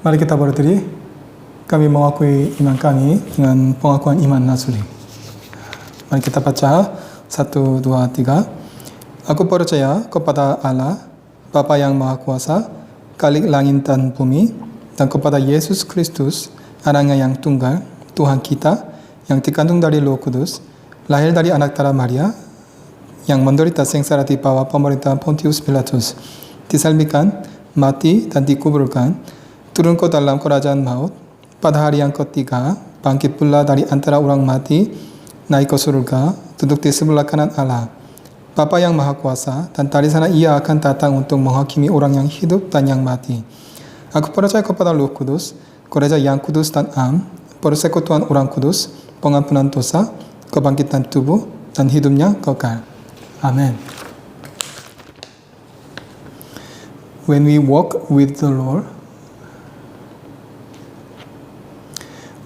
Mari kita berdiri, kami mengakui iman kami dengan pengakuan iman Nasuli. Mari kita baca 1, 2, 3. Aku percaya kepada Allah, Bapa yang Maha Kuasa, Khalik langit dan bumi, dan kepada Yesus Kristus, Anaknya yang tunggal, Tuhan kita, yang dikandung dari Roh Kudus, lahir dari anak darah Maria, yang menderita sengsara di bawah pemerintahan Pontius Pilatus, disalibkan, mati dan dikuburkan, turun ke dalam kerajaan maut, pada hari yang ketiga bangkit pula dari antara orang mati, naik ke surga, duduk di sebelah kanan Allah, Bapa yang Maha Kuasa, dan dari sana Ia akan datang untuk menghakimi orang yang hidup dan yang mati. Aku percaya kepada Roh Kudus, gereja yang kudus dan am, persekutuan orang kudus, pengampunan dosa, kebangkitan tubuh, dan hidupnya kekal. Amin. When we walk with the Lord,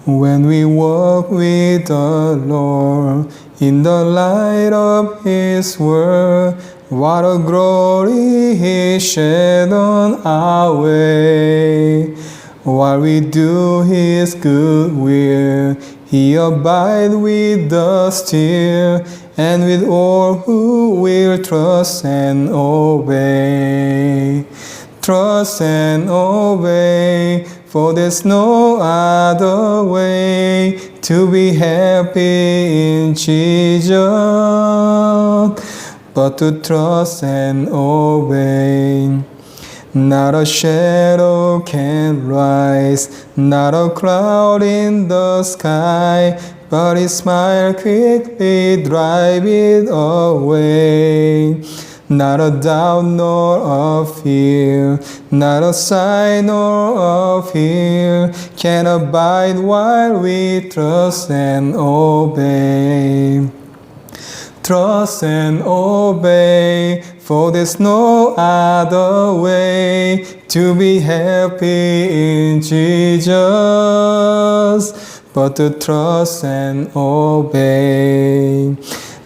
when we walk with the Lord in the light of His word, what a glory He shed on our way. While we do His good will, He abide with us still, and with all who will trust and obey. Trust and obey, for there's no other way to be happy in Jesus, but to trust and obey. Not a shadow can rise, not a cloud in the sky, but His smile quickly drive it away. Not a doubt nor a fear, not a sign nor a fear, can abide while we trust and obey. Trust and obey, for there's no other way to be happy in Jesus, but to trust and obey.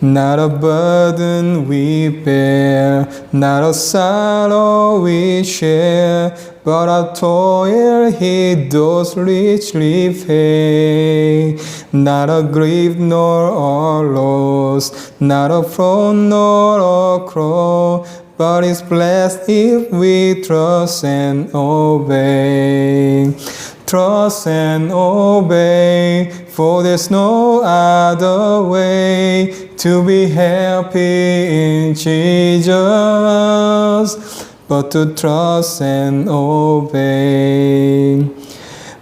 Not a burden we bear, not a sorrow we share, but our toil He does richly pay. Not a grief nor a loss, not a frown nor a crow, but is blessed if we trust and obey. Trust and obey, for there's no other way to be happy in Jesus, but to trust and obey.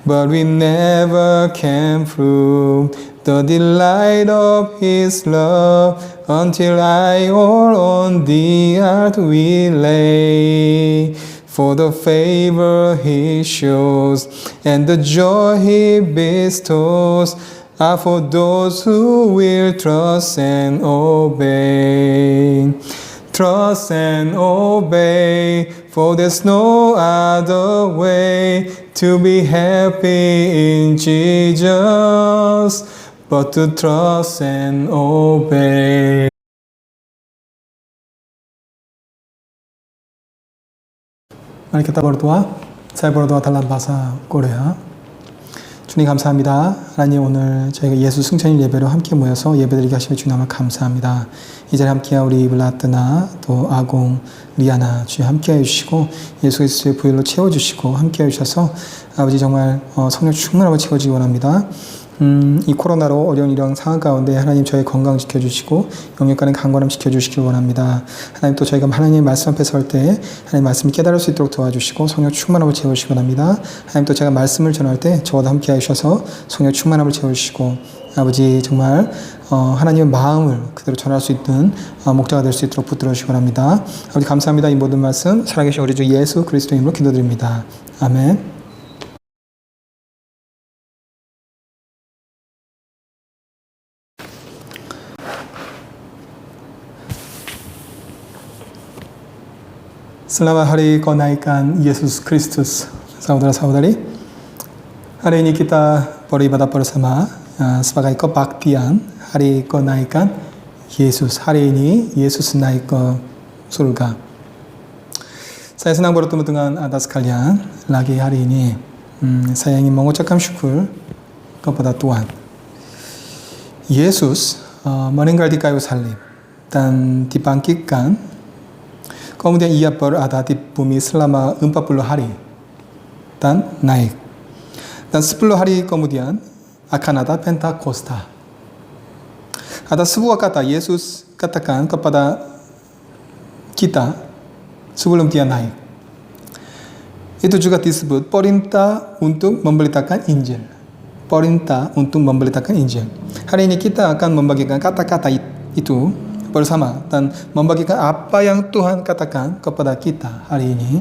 But we never can prove the delight of His love until I all on the earth we lay. For the favor He shows and the joy He bestows are for those who will trust and obey. Trust and obey, for there's no other way to be happy in Jesus, but to trust and obey. Mari kita berdoa. Saya berdoa dalam bahasa Korea. 주님 감사합니다. 하나님 오늘 저희가 예수 승천일 예배로 함께 모여서 예배드리게 하시며 주님을 감사합니다. 이 자리에 함께한 우리 블라트나 또 아공, 리아나 주님 함께해 주시고 예수 그리스도의 부활로 채워주시고 함께해 주셔서 아버지 정말 성령 충만하고 채워지기 원합니다. 이 코로나로 어려운 이런 상황 가운데 하나님 저희 건강 지켜주시고 영역간의 강건함 지켜주시길 원합니다. 하나님 또 저희가 하나님의 말씀 앞에 설 때 하나님 말씀을 깨달을 수 있도록 도와주시고 성령 충만함을 채워주시기 원합니다. 하나님 또 제가 말씀을 전할 때 저와도 함께 하셔서 성령 충만함을 채워주시고 아버지 정말 하나님의 마음을 그대로 전할 수 있는 목자가 될 수 있도록 붙들어 주시기 원합니다. 아버지 감사합니다. 이 모든 말씀 살아계신 우리 주 예수 그리스도 이름으로 기도드립니다. 아멘. Selamat hari kenaikan Yesus Kristus, saudara-saudari. Hari ini kita beribadah bersama sebagai kebaktian hari kenaikan Yesus. Hari ini Yesus naik ke surga. Saya senang bertemu dengan Anda sekalian lagi hari ini. saya ingin mengucapkan syukur kepada Tuhan. Yesus meninggal di kayu salib dan dibangkitkan. Kemudian ia berada di bumi selama 40 hari dan naik. Dan 10 hari kemudian akan ada Pentakosta. Ada sebuah kata Yesus katakan kepada kita sebelum dia naik. Itu juga disebut perintah untuk memberitakan Injil. Perintah untuk memberitakan Injil. Hari ini kita akan membagikan kata-kata itu bersama dan membagikan apa yang Tuhan katakan kepada kita hari ini.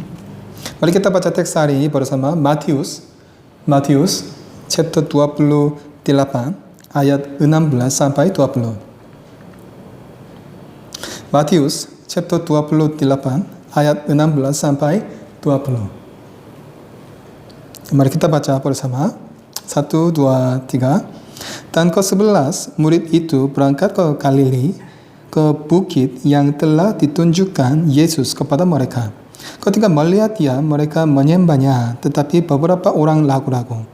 Mari kita baca teks hari ini bersama Matius chapter 28 ayat 16 sampai 20. Matius chapter 28 ayat 16 sampai 20. Mari kita baca bersama. 1, 2, 3. Dan ke-11 murid itu berangkat ke Galili, ke bukit yang telah ditunjukkan Yesus kepada mereka. Ketika melihat dia, mereka menyembahnya, tetapi beberapa orang ragu-ragu.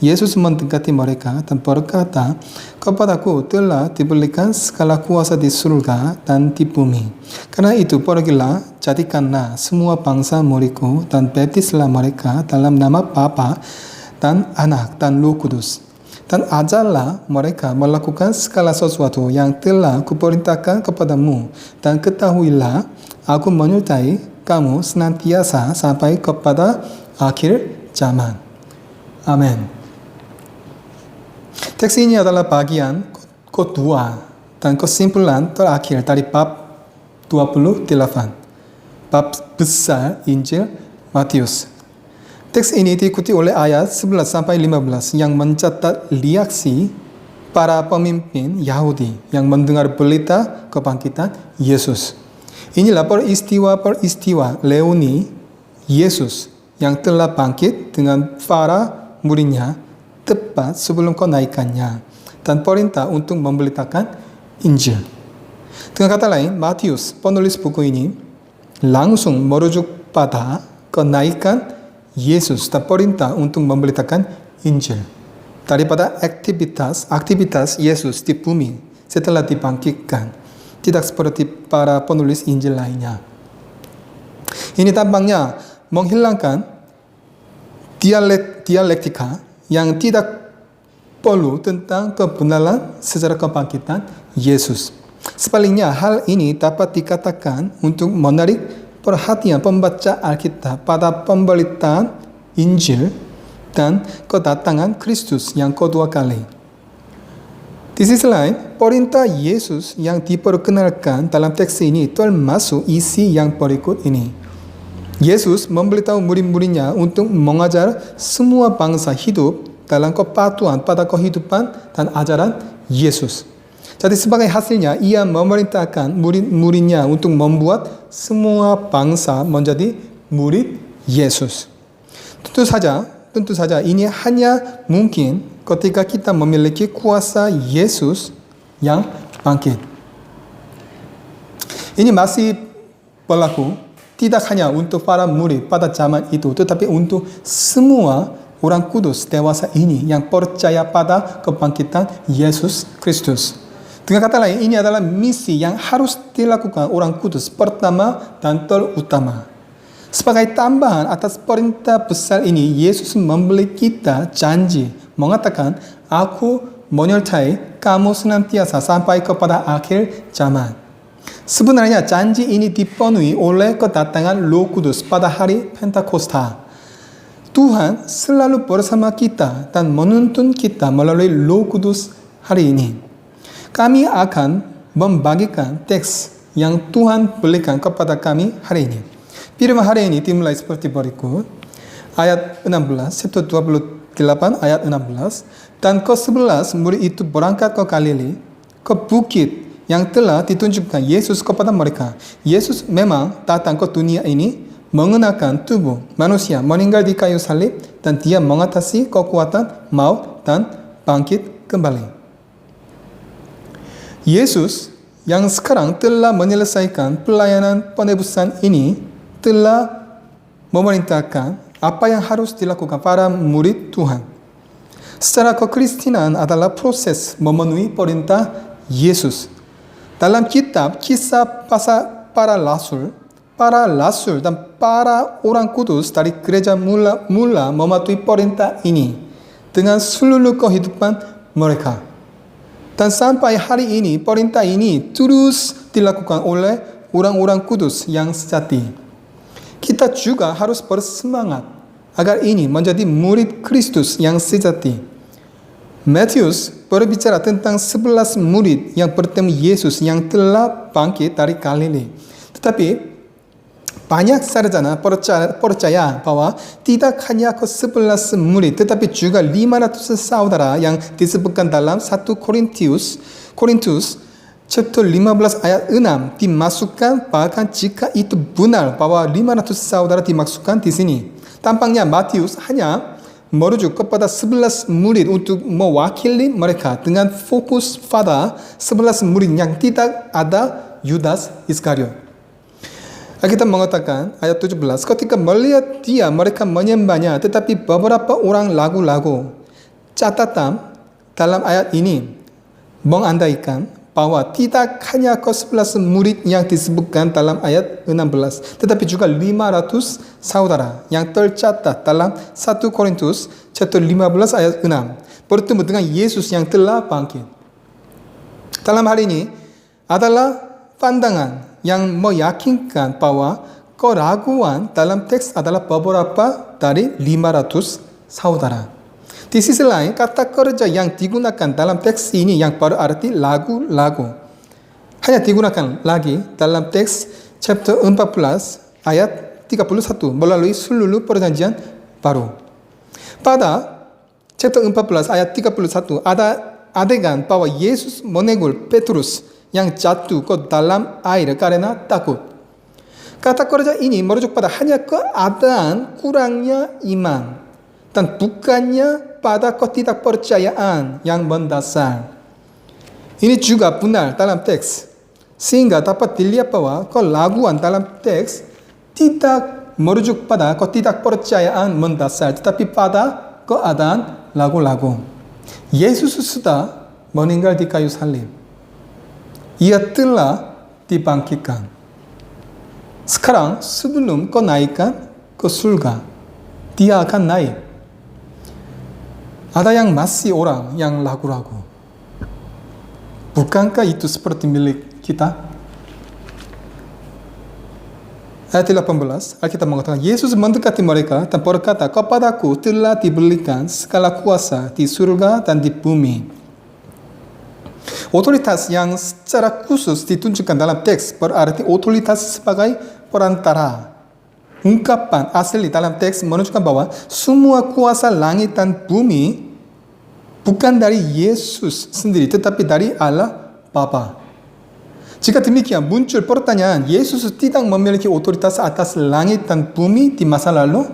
Yesus mendekati mereka dan berkata, "Kepadaku telah diberikan segala kuasa di surga dan di bumi. Karena itu pergilah, jadikanlah semua bangsa muridku dan baptislah mereka dalam nama Bapa dan Anak dan Roh Kudus. Dan ajarlah mereka melakukan segala sesuatu yang telah kuperintahkan kepadamu. Dan ketahuilah, aku menyertai kamu senantiasa sampai kepada akhir zaman." Amin. Teks ini adalah bagian kedua dan kesimpulan terakhir dari bab 28. Bab besar Injil Matius. Teks ini diikuti oleh ayat 11 sampai 15 yang mencatat reaksi para pemimpin Yahudi yang mendengar berita kebangkitan Yesus. Inilah peristiwa reuni Yesus yang telah bangkit dengan para muridnya tepat sebelum kenaikannya dan perintah untuk memberitakan Injil. Dengan kata lain, Matius, penulis buku ini, langsung merujuk pada kenaikan Yesus dan perintah untuk memberitakan Injil daripada aktivitas Yesus di bumi setelah dibangkitkan. Tidak seperti para penulis Injil lainnya. Ini tampaknya menghilangkan dialektika yang tidak perlu tentang kebenaran secara kebangkitan Yesus. Sebaliknya, hal ini dapat dikatakan untuk menarik perhatian pembaca Alkitab pada pemberitaan Injil dan kedatangan Kristus yang kedua kali. Di sisi lain, perintah Yesus yang diperkenalkan dalam teks ini termasuk isi yang berikut ini. Yesus memberitahu murid-muridnya untuk mengajar semua bangsa hidup dalam kepatuhan pada kehidupan dan ajaran Yesus. Jadi sebagai hasilnya, ia memerintahkan murid-muridnya untuk membuat semua bangsa menjadi murid Yesus. Tentu saja ini hanya mungkin ketika kita memiliki kuasa Yesus yang bangkit. Ini masih berlaku tidak hanya untuk para murid pada zaman itu, tetapi untuk semua orang kudus dewasa ini yang percaya pada kebangkitan Yesus Kristus. Dengan kata lain, ini adalah misi yang harus dilakukan orang kudus pertama dan terutama. Sebagai tambahan atas perintah besar ini, Yesus memberi kita janji mengatakan, "Aku menyertai kamu senantiasa sampai kepada akhir zaman." Sebenarnya janji ini dipenuhi oleh kedatangan Roh Kudus pada hari Pentakosta. Tuhan selalu bersama kita dan menuntun kita melalui Roh Kudus hari ini. Kami akan membagikan teks yang Tuhan berikan kepada kami hari ini. Firman hari ini dimulai seperti berikut. Ayat 16, chapter 28 ayat 16. Dan ke-11 murid itu berangkat ke Galili, ke bukit yang telah ditunjukkan Yesus kepada mereka. Yesus memang datang ke dunia ini mengenakan tubuh manusia, meninggal di kayu salib, dan dia mengatasi kekuatan maut dan bangkit kembali. Yesus yang sekarang telah menyelesaikan pelayanan penebusan ini telah memerintahkan apa yang harus dilakukan para murid Tuhan. Secara kekristenan adalah proses memenuhi perintah Yesus. Dalam kitab Kisah para Rasul dan para orang kudus dari gereja mula mematuhi perintah ini dengan seluruh kehidupan mereka. Dan sampai hari ini, perintah ini terus dilakukan oleh orang-orang kudus yang sejati. Kita juga harus bersemangat agar ini menjadi murid Kristus yang sejati. Matius berbicara tentang 11 murid yang bertemu Yesus yang telah bangkit dari Galilea. Tetapi banyak sarjana percaya bahwa tidak hanya ke 11 murid, tetapi juga 500 saudara yang disebutkan dalam 1 Korintus chapter 15 ayat 6 dimasukkan, bahkan jika itu benar bahwa 500 saudara dimasukkan di sini. Tampaknya Matius hanya merujuk kepada 11 murid untuk mewakili mereka dengan fokus pada 11 murid yang tidak ada Yudas Iskariot. Alkitab mengatakan ayat 17, ketika melihat mereka menyembahnya, tetapi beberapa orang lagu-lagu. Catatan dalam ayat ini mengandaikan bahwa tidak hanya ke-11 murid yang disebutkan dalam ayat 16, tetapi juga 500 saudara yang tercatat dalam 1 Korintus chapter 15 ayat 6 bertemu dengan Yesus yang telah bangkit. Dalam hal ini adalah pandangan yang meyakinkan bahwa keraguan dalam teks adalah beberapa dari 500 saudara. Di sisi lain, kata kerja yang digunakan dalam teks ini yang berarti lagu-lagu hanya digunakan lagi dalam teks chapter 14 ayat 31 melalui seluruh perjanjian baru. Pada chapter 14 ayat 31 ada adegan bahwa Yesus menegur Petrus yang jatuh ke dalam air karena takut. Kata kerja ini merujuk pada hanya keadaan kurangnya iman dan bukannya pada ketidakpercayaan yang mendasar. Ini juga benar dalam teks, sehingga dapat dilihat bahwa keraguan dalam teks tidak merujuk pada ketidakpercayaan mendasar, tetapi pada keadaan lagu-lagu. Yesus sudah meninggal di kayu salib. Ia telah dibangkitkan. Sekarang sebelum kenaikan ke surga, dia akan naik. Ada yang masih orang yang ragu-ragu. Bukankah itu seperti milik kita? Ayat 18, Alkitab mengatakan, Yesus mendekati mereka dan berkata, kepadaku telah diberikan segala kuasa di surga dan di bumi. Otoritas yang secara khusus ditunjukkan dalam teks berarti otoritas sebagai perantara. Ungkapan asli dalam teks menunjukkan bahwa semua kuasa langit dan bumi bukan dari Yesus sendiri, tetapi dari Allah Bapa. Jika demikian muncul pertanyaan, Yesus tidak memiliki otoritas atas langit dan bumi di masa lalu?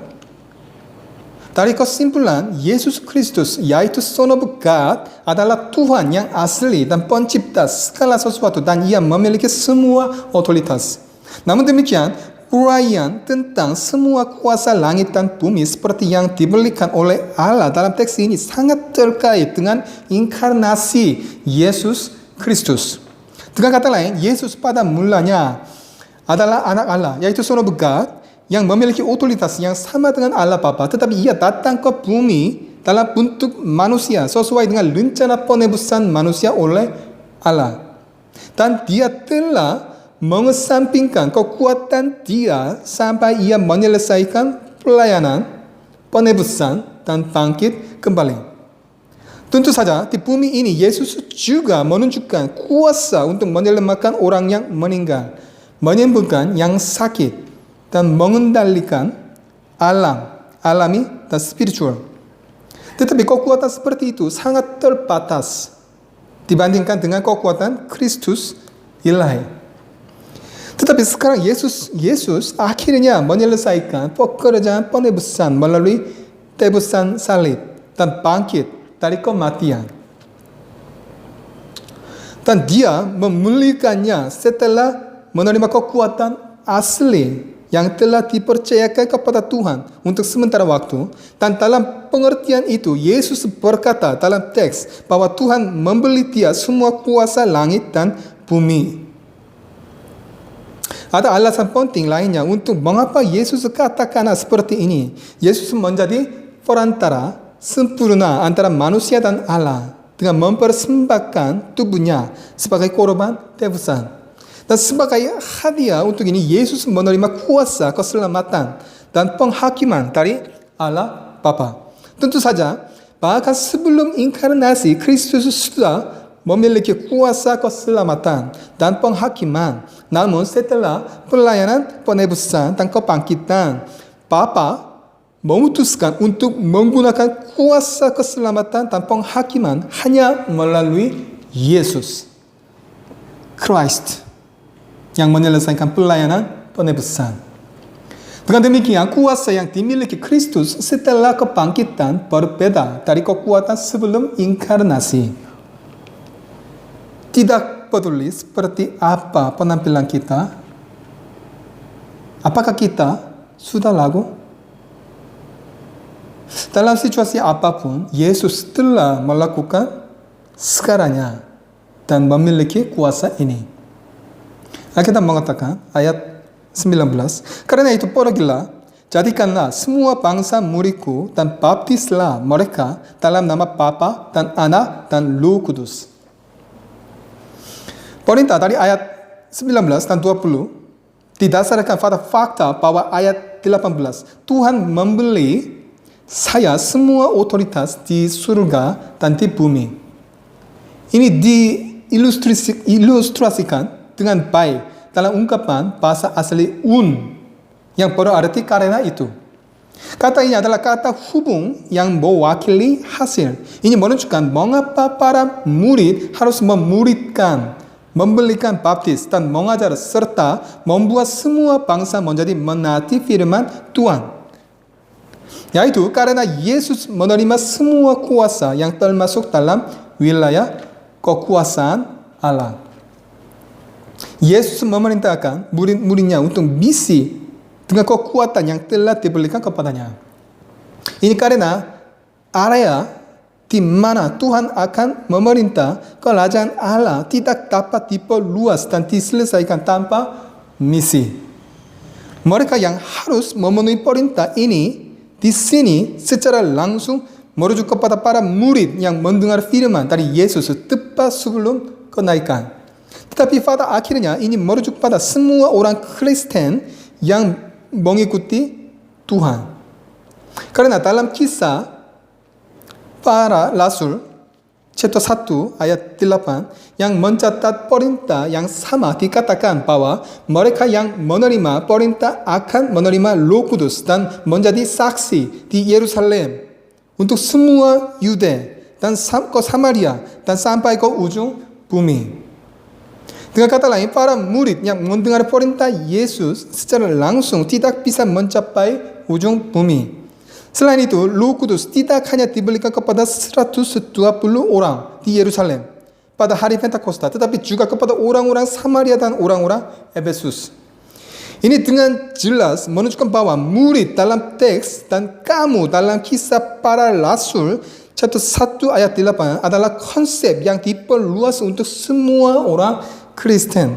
Dari kesimpulan, Yesus Kristus yaitu Son of God adalah Tuhan yang asli dan pencipta segala sesuatu dan ia memiliki semua otoritas. Namun demikian, uraian tentang semua kuasa langit dan bumi seperti yang diberikan oleh Allah dalam teks ini sangat terkait dengan inkarnasi Yesus Kristus. Dengan kata lain, Yesus pada mulanya adalah anak Allah, yaitu Son of God, yang memiliki otoritas yang sama dengan Allah Bapa, tetapi ia datang ke bumi dalam bentuk manusia sesuai dengan rencana penebusan manusia oleh Allah. Dan dia telah mengesampingkan kekuatan dia sampai ia menyelesaikan pelayanan, penebusan, dan bangkit kembali. Tentu saja di bumi ini Yesus juga menunjukkan kuasa untuk menyelamatkan orang yang meninggal, menyembuhkan yang sakit, dan mengendalikan alami dan spiritual. Tetapi kekuatan seperti itu sangat terbatas dibandingkan dengan kekuatan Kristus ilahi. Tetapi sekarang Yesus akhirnya menyelesaikan pekerjaan penebusan melalui tebusan salib dan bangkit dari kematian. Dan dia memulihkannya setelah menerima kekuatan asli yang telah dipercayakan kepada Tuhan untuk sementara waktu. Dan dalam pengertian itu, Yesus berkata dalam teks bahwa Tuhan memberi dia semua kuasa langit dan bumi. Ada alasan penting lainnya untuk mengapa Yesus katakan seperti ini. Yesus menjadi perantara sempurna antara manusia dan Allah dengan mempersembahkan tubuhnya sebagai korban tebusan. Dan sebagai hadiah untuk ini Yesus menerima kuasa keselamatan dan penghakiman dari Allah Bapa. Tentu saja bahkan sebelum inkarnasi Kristus sudah memiliki kuasa keselamatan dan penghakiman. Namun setelah pelayanan penebusan dan kebangkitan, Bapa memutuskan untuk menggunakan kuasa keselamatan dan penghakiman hanya melalui Yesus Christ yang menyelesaikan pelayanan penebusan. Dengan demikian, kuasa yang dimiliki Kristus setelah kebangkitan berbeda dari kekuatan sebelum inkarnasi. Tidak peduli seperti apa penampilan kita, apakah kita sudah laku? Dalam situasi apapun, Yesus telah melakukan segalanya dan memiliki kuasa ini. Alkitab mengatakan ayat 19, karena itu pergilah, jadikanlah semua bangsa muridku dan baptislah mereka dalam nama Bapa dan Anak dan Roh Kudus. Perintah dari ayat 19 dan 20 didasarkan pada fakta bahwa ayat 18, Tuhan memberi saya semua otoritas di surga dan di bumi. Ini diilustrasikan dengan baik dalam ungkapan bahasa asli yang berarti karena itu. Kata ini adalah kata hubung yang mewakili hasil. Ini menunjukkan mengapa para murid harus memuridkan, memberikan baptis dan mengajar serta membuat semua bangsa menjadi menaati firman Tuhan. Yaitu karena Yesus menerima semua kuasa yang termasuk dalam wilayah kekuasaan Allah. Yesus memerintahkan murid-muridnya untuk misi dengan kekuatan yang telah diberikan kepadanya. Ini karena area di mana Tuhan akan memerintah kerajaan Allah tidak dapat diperluas dan diselesaikan tanpa misi. Mereka yang harus memenuhi perintah ini di sini secara langsung merujuk kepada para murid yang mendengar firman dari Yesus tepat sebelum kenaikan. Tetapi pada akhirnya ini merujuk pada semua orang Kristen yang mengikuti Tuhan. Karena dalam kisah para rasul chapter 1 ayat 8 yang mencatat perintah yang sama dikatakan bahwa mereka yang menerima perintah akan menerima Roh Kudus dan menjadi saksi di Yerusalem untuk semua Yudea dan ke Samaria dan sampai ke ujung bumi. Dengan kata lain, para murid yang mendengar perintah Yesus secara langsung tidak bisa mencapai ujung bumi. Selain itu, Roh Kudus tidak hanya diberikan kepada 120 orang di Yerusalem pada hari Pentakosta, tetapi juga kepada orang-orang Samaria dan orang-orang Efesus. Ini dengan jelas menunjukkan bahwa murid dalam teks dan kamu dalam kisah para rasul chapter 1 ayat 8 adalah konsep yang diperluas untuk semua orang Kristen.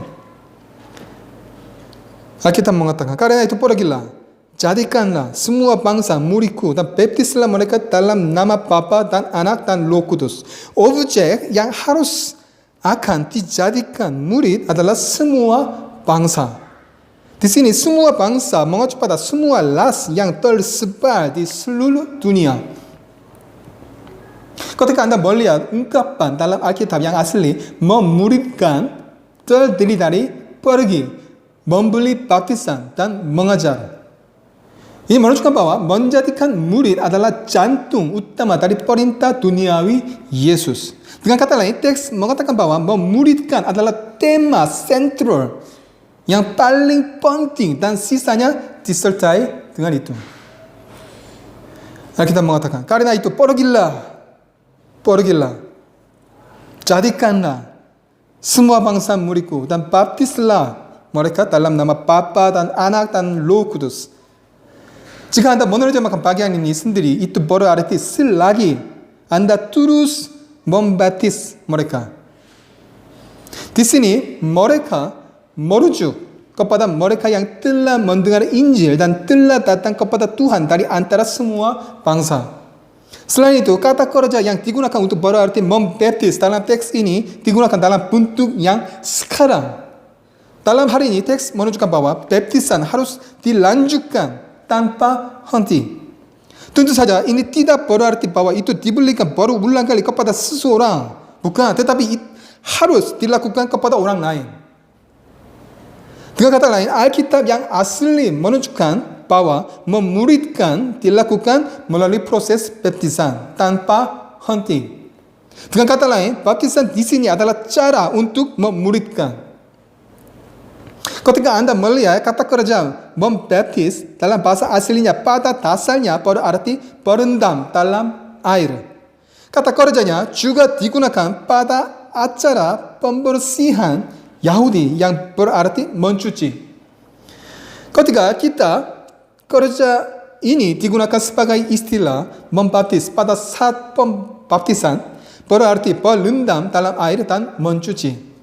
Alkitab mengatakan, karena itu pergilah, jadikanlah semua bangsa muridku dan baptislah mereka dalam nama Bapa dan Anak dan Roh Kudus. Objek yang harus akan dijadikan murid adalah semua bangsa. Di sini semua bangsa mengacu pada semua ras yang tersebar di seluruh dunia. Ketika Anda melihat ungkapan dalam Alkitab yang asli memuridkan, terdiri dari pergi, memberi baptisan, dan mengajar. Ini menunjukkan bahwa menjadikan murid adalah jantung utama dari perintah duniawi Yesus. Dengan kata lain, teks mengatakan bahwa memuridkan adalah tema sentral yang paling penting dan sisanya disertai dengan itu. Alkitab mengatakan, karena itu pergilah, jadikanlah semua bangsa muridku dan baptislah mereka dalam nama Bapa dan Anak dan Roh Kudus. Jika Anda menerjemahkan bagian ini sendiri, itu berarti selagi Anda terus membaptis mereka. Di sini mereka merujuk kepada mereka yang telah mendengar Injil dan telah datang kepada Tuhan dari antara semua bangsa. Selain itu, kata kerja yang digunakan untuk berarti membaptis dalam teks ini digunakan dalam bentuk yang sekarang. Dalam hal ini, teks menunjukkan bahwa baptisan harus dilanjutkan tanpa henti. Tentu saja ini tidak berarti bahwa itu diberikan baru ulang kali kepada seseorang. Bukan, tetapi harus dilakukan kepada orang lain. Dengan kata lain, Alkitab yang asli menunjukkan bahwa memuridkan dilakukan melalui proses baptisan tanpa henti. Dengan kata lain, baptisan di sini adalah cara untuk memuridkan. Ketika Anda melihat kata kerja membaptis dalam bahasa aslinya pada dasarnya berarti berendam dalam air. Kata kerjanya juga digunakan pada acara pembersihan Yahudi yang berarti mencuci. Ketika kita kerja ini digunakan sebagai istilah membaptis pada saat pembaptisan berarti berendam dalam air dan mencuci.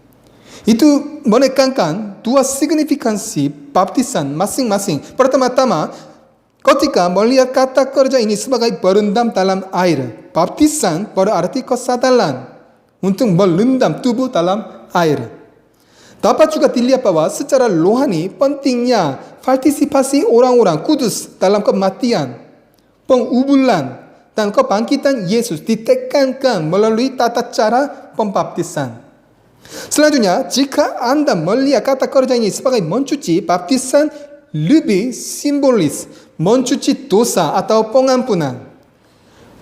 Itu menekankan dua signifikansi baptisan masing-masing. Pertama-tama, ketika melihat kata kerja ini sebagai berendam dalam air, baptisan berarti kesadaran untuk merendam tubuh dalam air. Dapat juga dilihat bahwa secara rohani pentingnya partisipasi orang-orang kudus dalam kematian, pengubulan, dan kebangkitan Yesus ditekankan melalui tata cara pembaptisan. Selanjutnya, jika Anda melihat kata kerja ini sebagai mencuci, baptisan lebih simbolis mencuci dosa atau pengampunan.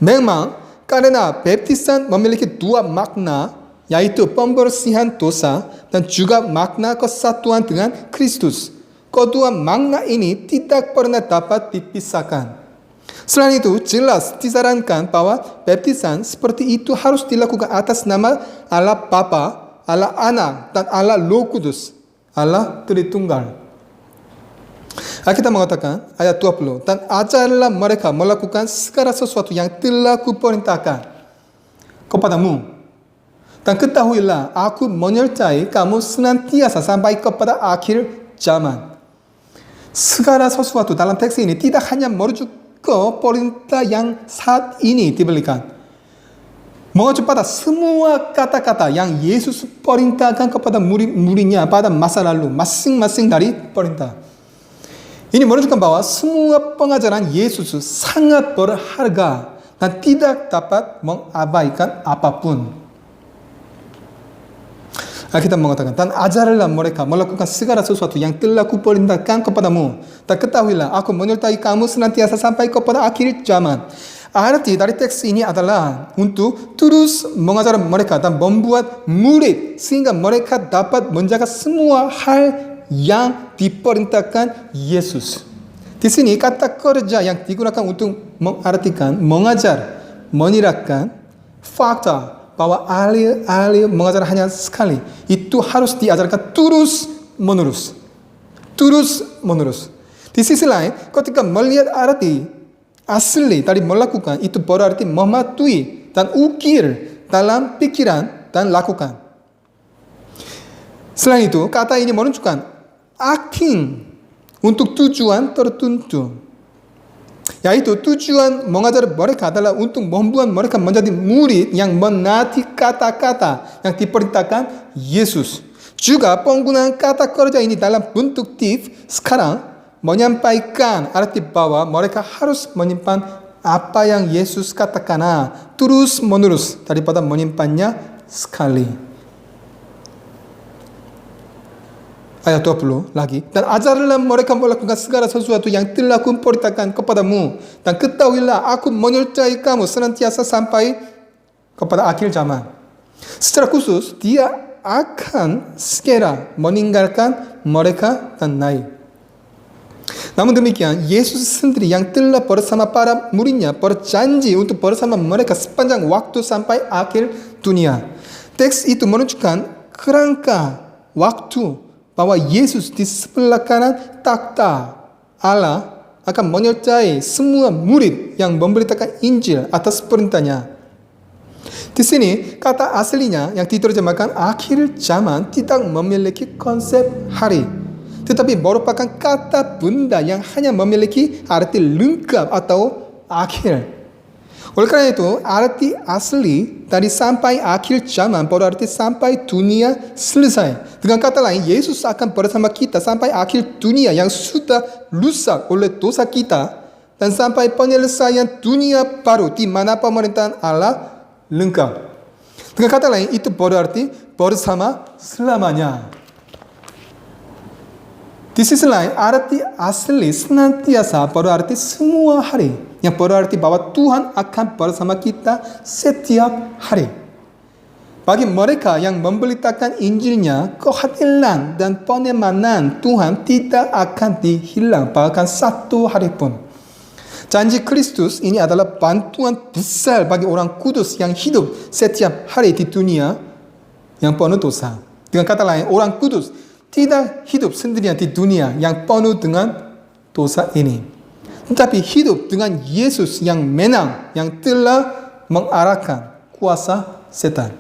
Memang karena baptisan memiliki dua makna, yaitu pembersihan dosa dan juga makna kesatuan dengan Kristus. Kedua makna ini tidak pernah dapat dipisahkan. Selain itu, jelas disarankan bahwa baptisan seperti itu harus dilakukan atas nama Allah Bapa, Allah Anak, dan Allah Roh Kudus, Allah Tritunggal. Alkitab mengatakan, ayat 20, dan ajarlah mereka melakukan segala sesuatu yang telah kuperintahkan kepadamu. Dan ketahuilah, aku menyertai kamu senantiasa sampai kepada akhir zaman. Segala sesuatu dalam teks ini tidak hanya merujuk ke perintah yang saat ini diberikan, mengacu pada semua kata-kata yang Yesus perintahkan kepada murid-muridnya pada masa lalu, masing-masing dari perintah. Ini menunjukkan bahwa semua pengajaran Yesus sangat berharga dan tidak dapat mengabaikan apapun. Alkitab mengatakan, dan ajarlah mereka melakukan segala sesuatu yang telah kuperintahkan kepadamu. Dan ketahuilah, aku menyertai kamu senantiasa sampai kepada akhir zaman. Arti dari teks ini adalah untuk terus mengajar mereka dan membuat murid sehingga mereka dapat menjaga semua hal yang diperintahkan Yesus. Di sini kata kerja yang digunakan untuk mengartikan mengajar, menirahkan fakta bahwa ahli mengajar hanya sekali. Itu harus diajarkan terus menerus. Terus menerus. Di sisi lain, ketika melihat arti asli dari melakukan, itu berarti mematuhi dan ukir dalam pikiran dan lakukan. Selain itu, kata ini menunjukkan acting untuk tujuan tertentu, yaitu tujuan mengajar mereka adalah untuk membuat mereka menjadi murid yang menaati kata-kata yang diperintahkan Yesus. Juga penggunaan kata kerja ini dalam bentuk tif sekarang menyampaikan arti bahwa mereka harus menyimpan apa yang Yesus katakan terus menerus daripada menyimpannya sekali. Ayat 20 lagi. Dan ajarlah mereka melakukan segala sesuatu yang telah kuperintahkan kepadamu. Dan ketahuilah, aku menyertai kamu senantiasa sampai kepada akhir zaman. Secara khusus, dia akan segera meninggalkan mereka dan naik. Namun demikian, Yesus sendiri yang telah bersama para muridnya berjanji untuk bersama mereka sepanjang waktu sampai akhir dunia. Teks itu menunjukkan kerangka waktu bahwa Yesus di sebelah kanan takhta Allah akan menyertai semua murid yang memberitakan Injil atas perintahnya. Di sini kata aslinya yang diterjemahkan akhir zaman tidak memiliki konsep hari, tetapi merupakan kata benda yang hanya memiliki arti lengkap atau akhir. Oleh karena itu, arti asli dari sampai akhir zaman berarti sampai dunia selesai. Dengan kata lain, Yesus akan bersama kita sampai akhir dunia yang sudah rusak oleh dosa kita dan sampai penyelesaian dunia baru di mana pemerintahan Allah lengkap. Dengan kata lain, itu berarti bersama selamanya. Di sisi lain, arti asli senantiasa berarti semua hari, yang berarti bahwa Tuhan akan bersama kita setiap hari. Bagi mereka yang memberitakan Injilnya, kehadiran dan penemanan Tuhan tidak akan dihilang bahkan satu hari pun. Janji Kristus ini adalah bantuan besar bagi orang kudus yang hidup setiap hari di dunia yang penuh dosa. Dengan kata lain, orang kudus tidak hidup sendirian di dunia yang penuh dengan dosa ini, tetapi hidup dengan Yesus yang menang, yang telah mengalahkan kuasa setan.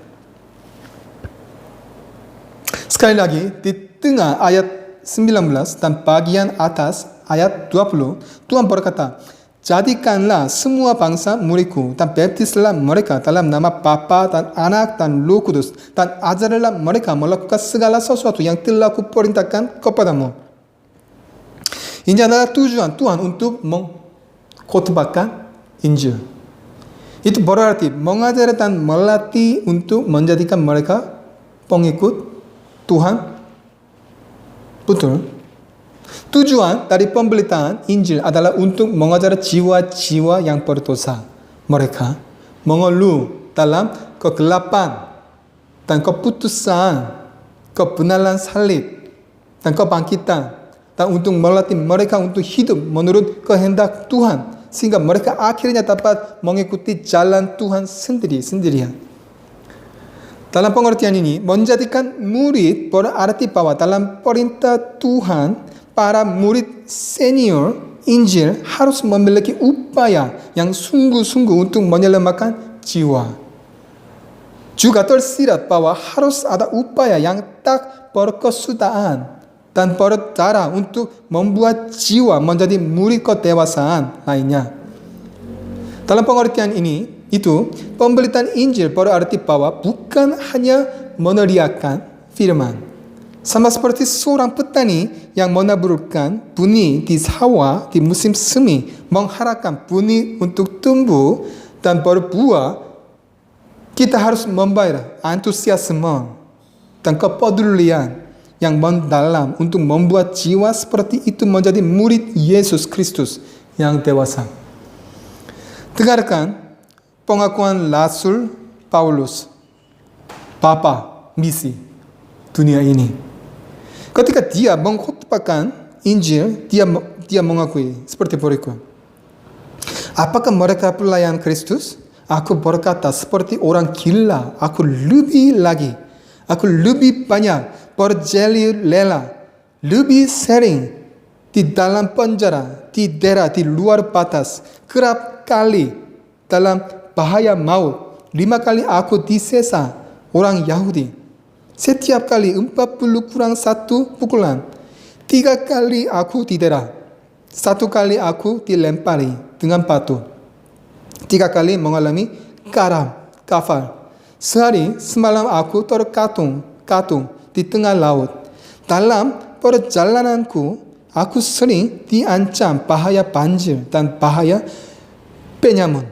Sekali lagi, di tengah ayat 19 dan bagian atas ayat 20, Tuhan berkata, "Jadikanlah semua bangsa muridku dan baptislah mereka dalam nama Bapa dan Anak dan Roh Kudus dan ajarlah mereka melakukan segala sesuatu yang telah kuperintahkan kepadamu." Ini adalah tujuan Tuhan untuk mengkhotbahkan Injil. Itu berarti mengajar dan melatih untuk menjadikan mereka pengikut Tuhan. Betul. Tujuan dari pemberitaan Injil adalah untuk mengajar jiwa-jiwa yang berdosa mereka mengeluh dalam kegelapan dan keputusan, kebenaran salib dan kebangkitan, dan untuk melatih mereka untuk hidup menurut kehendak Tuhan sehingga mereka akhirnya dapat mengikuti jalan Tuhan sendiri-sendirian. Dalam pengertian ini, menjadikan murid berarti bahwa dalam perintah Tuhan, para murid senior Injil harus memiliki upaya yang sungguh-sungguh untuk menyelamatkan jiwa. Juga tersirat bahwa harus ada upaya yang tak berkesudahan dan berdarah untuk membuat jiwa menjadi murid kedewasaan lainnya. Dalam pengertian ini, pemberitaan Injil berarti bahwa bukan hanya meneriakkan firman. Sama seperti seorang petani yang menaburkan benih di sawah di musim semi, mengharapkan benih untuk tumbuh dan berbuah, kita harus membayar antusiasme dan kepedulian yang mendalam untuk membuat jiwa seperti itu menjadi murid Yesus Kristus yang dewasa. Dengarkan pengakuan Rasul Paulus, Bapa misi dunia ini. Ketika dia mengkhotbahkan Injil, dia mengakui seperti berikut. Apakah mereka pelayan Kristus? Aku berkata seperti orang gila. Aku lebih banyak berjeli-lela, lebih sering di dalam penjara, di daerah di luar batas, kerap kali dalam bahaya maut. 5 kali aku disesa orang Yahudi. Setiap kali 40 kurang 1 pukulan. 3 kali aku didera. 1 kali aku dilempari dengan batu. 3 kali mengalami kafal. Sehari semalam aku terkatung di tengah laut. Dalam perjalananku, aku sering diancam bahaya banjir dan bahaya penyamun.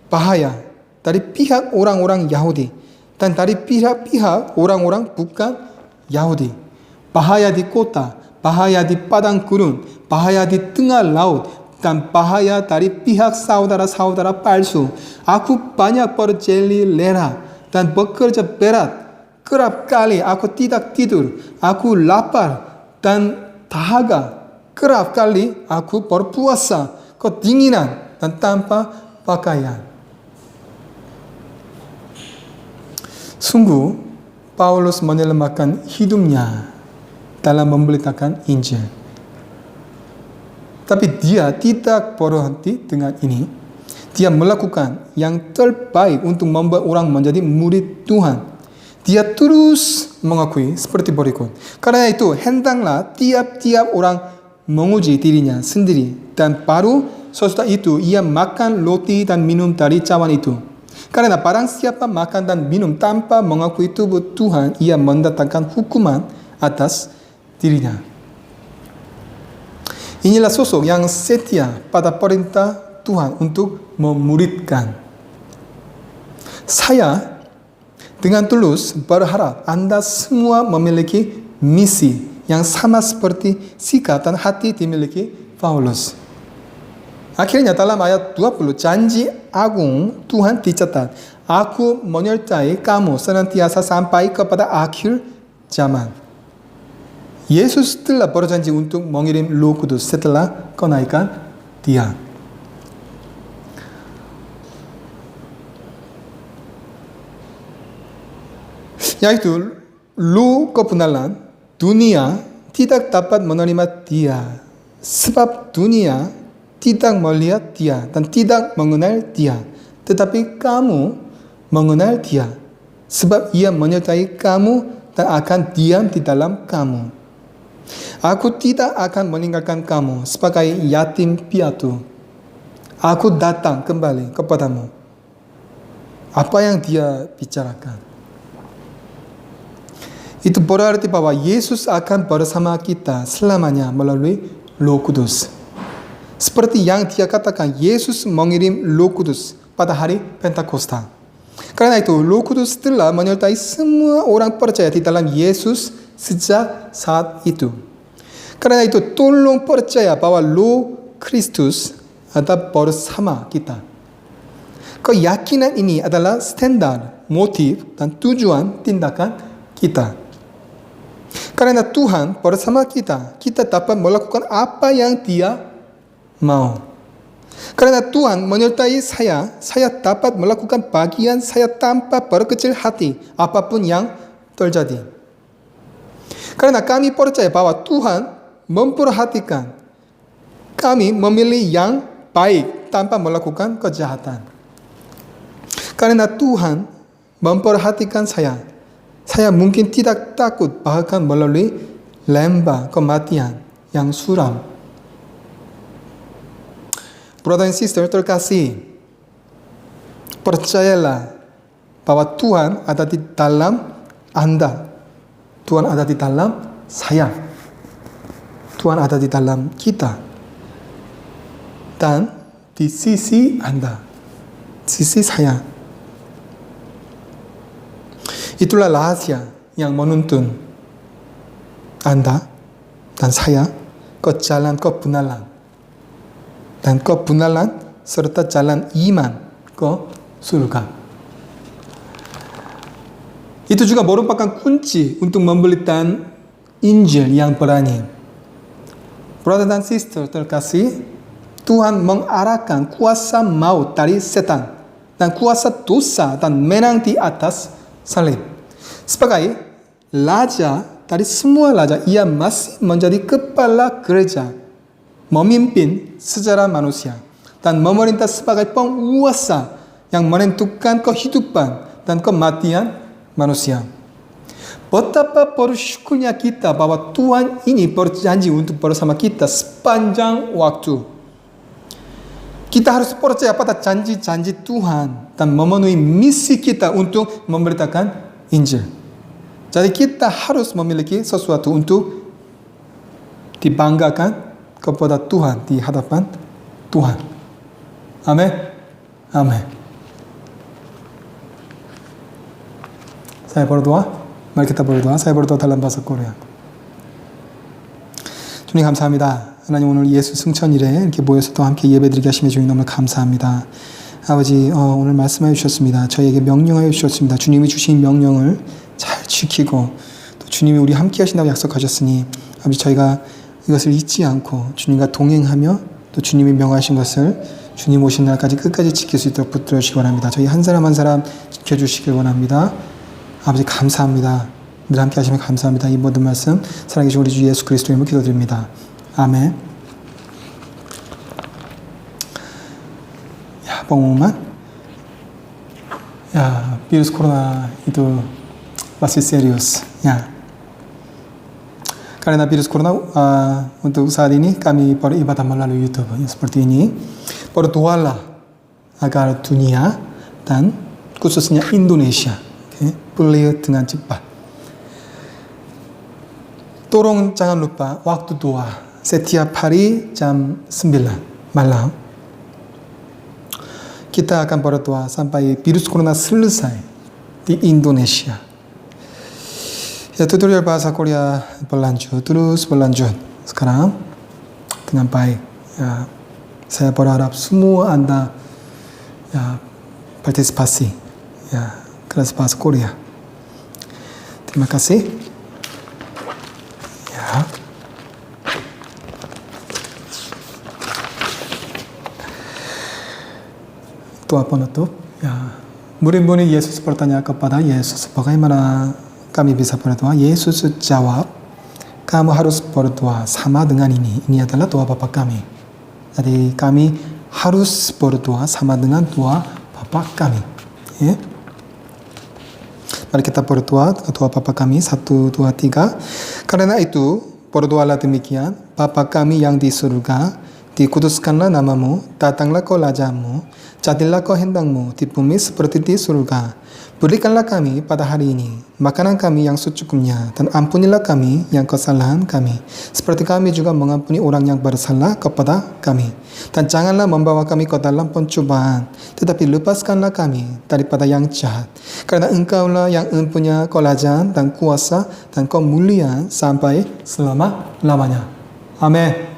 Bahaya dari pihak orang-orang Yahudi dan dari pihak-pihak orang-orang bukan Yahudi. Bahaya di kota, bahaya di padang gurun, bahaya di tengah laut, dan bahaya dari pihak saudara-saudara palsu. Aku banyak berjeli-lela dan bekerja berat. Kerap kali aku tidak tidur. Aku lapar dan dahaga. Kerap kali aku berpuasa, kedinginan dan tanpa pakaian. Sungguh, Paulus menyelamatkan hidupnya dalam memberitakan Injil. Tapi dia tidak berhenti dengan ini. Dia melakukan yang terbaik untuk membuat orang menjadi murid Tuhan. Dia terus mengakui seperti berikut. Karena itu hendaklah tiap-tiap orang menguji dirinya sendiri. Dan baru sesudah itu ia makan roti dan minum dari cawan itu. Karena barang siapa makan dan minum tanpa mengakui tubuh Tuhan, ia mendatangkan hukuman atas dirinya. Inilah sosok yang setia pada perintah Tuhan untuk memuridkan. Saya dengan tulus berharap Anda semua memiliki misi yang sama seperti sikap dan hati dimiliki Paulus. Akhirnya dalam ayat 20 janji agung Tuhan dicatat, aku menyertai kamu senantiasa sampai kepada akhir zaman. Yesus telah berjanji untuk mengirim Roh Kudus setelah kenaikan Dia. Yaitu Roh kebenaran, dunia tidak dapat menerima Dia, sebab dunia tidak melihat Dia dan tidak mengenal Dia. Tetapi kamu mengenal Dia, sebab Ia menyertai kamu dan akan diam di dalam kamu. Aku tidak akan meninggalkan kamu sebagai yatim piatu. Aku datang kembali kepadamu. Apa yang Dia bicarakan? Itu berarti bahwa Yesus akan bersama kita selamanya melalui Roh Kudus. Seperti yang Dia katakan, Yesus mengirim Roh Kudus pada hari Pentakosta. Karena itu Roh Kudus telah menyertai semua orang percaya di dalam Yesus sejak saat itu. Karena itu tolong percaya bahwa Roh Kristus ada bersama kita. Keyakinan ini adalah standar, motif, dan tujuan tindakan kita. Karena Tuhan bersama kita, kita dapat melakukan apa yang Dia mau. Karena Tuhan menyertai saya dapat melakukan bagian saya tanpa berkecil hati apapun yang terjadi. Karena kami percaya bahwa Tuhan memperhatikan kami memilih yang baik tanpa melakukan kejahatan. Karena Tuhan memperhatikan saya mungkin tidak takut bahkan melalui lembah kematian yang suram. Brother and sister terkasih, percayalah bahwa Tuhan ada di dalam Anda. Tuhan ada di dalam saya. Tuhan ada di dalam kita. Dan di sisi Anda, sisi saya. Itulah rahasia yang menuntun Anda dan saya ke jalan kebenaran. Dan kebenaran serta jalan iman ke surga. Itu juga merupakan kunci untuk memberikan Injil yang berani. Brother dan sister terkasih, Tuhan mengarahkan kuasa maut dari setan dan kuasa dosa dan menang di atas salib. Sebagai raja dari semua raja, ia masih menjadi kepala gereja, memimpin sejarah manusia, dan memerintah sebagai penguasa yang menentukan kehidupan dan kematian manusia. Betapa bersyukurnya kita bahwa Tuhan ini berjanji untuk bersama kita sepanjang waktu. Kita harus percaya pada janji-janji Tuhan dan memenuhi misi kita untuk memberitakan Injil. Jadi kita harus memiliki sesuatu untuk dibanggakan kepada Tuhan di hadapan Tuhan. Amin. Amin. Saya berdoa. Mari kita berdoa. saya berdoa dalam bahasa Korea. 주님 감사합니다. 하나님 오늘 예수 승천일에 이렇게 모여서 또 함께 예배드리게 하심에 주님 너무 감사합니다. 아버지 오늘 말씀하여 주셨습니다. 저희에게 명령하여 주셨습니다. 주님이 주신 명령을 잘 지키고 또 주님이 우리 함께 하신다고 약속하셨으니 아버지 저희가 이것을 잊지 않고 주님과 동행하며 또 주님이 명하신 것을 주님 오신 날까지 끝까지 지킬 수 있도록 붙들어 주시기 바랍니다. 저희 한 사람 한 사람 지켜주시길 원합니다. 아버지 감사합니다. 늘 함께 하시면 감사합니다. 이 모든 말씀 사랑해주신 우리 주 예수 그리스도의 이름으로 기도드립니다. 아멘. Ya, pengumuman. Ya, virus corona itu masih serius. Ya. Karena virus corona untuk saat ini kami beribadah melalui YouTube ya, seperti ini. Berdoalah agar dunia dan khususnya Indonesia pulih dengan cepat. Tolong jangan lupa waktu doa setiap hari jam 9 malam. Kita akan berdoa sampai virus corona selesai di Indonesia. Ya, tutorial bahasa Korea berlanjut, terus berlanjut. Sekarang dengan baik. Ya, saya berharap semua Anda ya, partisipasi ya, kelas bahasa Korea. Terima kasih. Ya. Doa penutup. Ya. Murid-murid Yesus bertanya kepada Yesus, bagaimana kami bisa berdoa? Yesus jawab, kamu harus berdoa sama dengan ini. Ini adalah doa Bapa kami. Jadi kami harus berdoa sama dengan doa Bapa kami. Ya. Mari kita berdoa doa Bapa kami 1, 2, 3. Karena itu berdoalah demikian, Bapa kami yang di surga, dikuduskanlah namamu, datanglah kerajaanmu, jadilah kehendakmu di bumi seperti di surga. Berikanlah kami pada hari ini makanan kami yang secukupnya, dan ampunilah kami yang kesalahan kami, seperti kami juga mengampuni orang yang bersalah kepada kami. Dan janganlah membawa kami ke dalam pencobaan, tetapi lepaskanlah kami daripada yang jahat. Karena Engkaulah yang mempunyai kerajaan dan kuasa dan kemuliaan sampai selama-lamanya. Amin.